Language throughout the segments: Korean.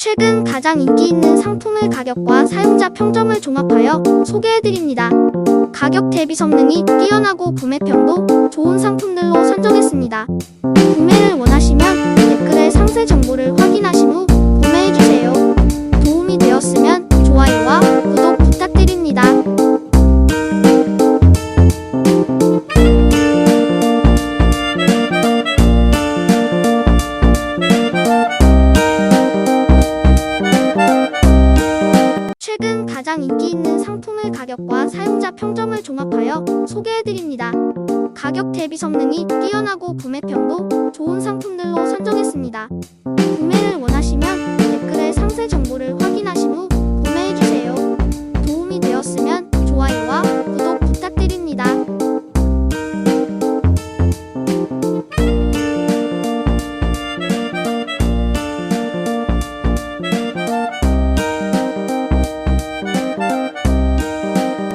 최근 가장 인기 있는 상품의 가격과 사용자 평점을 종합하여 소개해드립니다. 가격 대비 성능이 뛰어나고 구매평도 좋은 상품들로 선정했습니다. 구매를 원하시면 댓글에 상세 정보를 확인하신 후 구매해주세요. 도움이 되었으면 좋아요와 구독 부탁드립니다. 최근 가장 인기 있는 상품의 가격과 사용자 평점을 종합하여 소개해드립니다. 가격 대비 성능이 뛰어나고 구매평도 좋은 상품들로 선정했습니다. 구매를 원하시면 댓글에 상세 정보를 확인하신 후 구매해주세요. 도움이 되었으면 좋아요와 구독 부탁드립니다.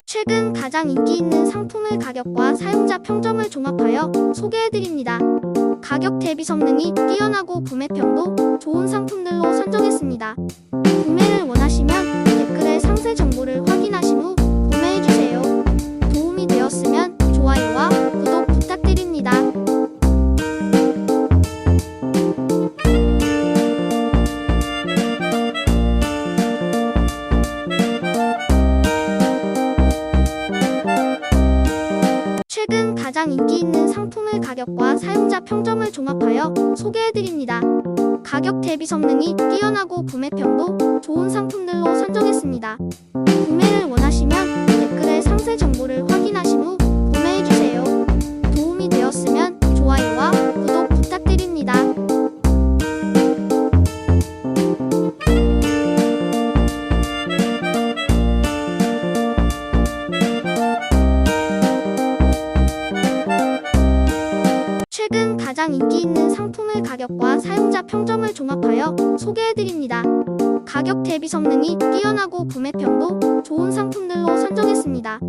최근 가장 인기 있는 상품의 가격과 사용자 평점을 종합하여 소개해드립니다. 가격 대비 성능이 뛰어나고 구매평도 좋은 상품들로 선정했습니다. 구매를 원하시면 댓글에 상세 정보를 확인하신 후 구매해주세요. 도움이 되었으면 좋아요와 구독 부탁드립니다. 최근 가장 인기 있는 상품의 가격과 사용자 평점을 종합하여 소개해드립니다. 가격 대비 성능이 뛰어나고 구매평도 좋은 상품들로 선정했습니다. 구매를 원하시면 댓글에 상세 정보를 확인하신 후 구매해주세요. 도움이 되었으면 좋아요와 구독 부탁드립니다. 최근 가장 인기 있는 상품의 가격과 사용자 평점을 종합하여 소개해드립니다. 가격 대비 성능이 뛰어나고 구매평도 좋은 상품들로 선정했습니다.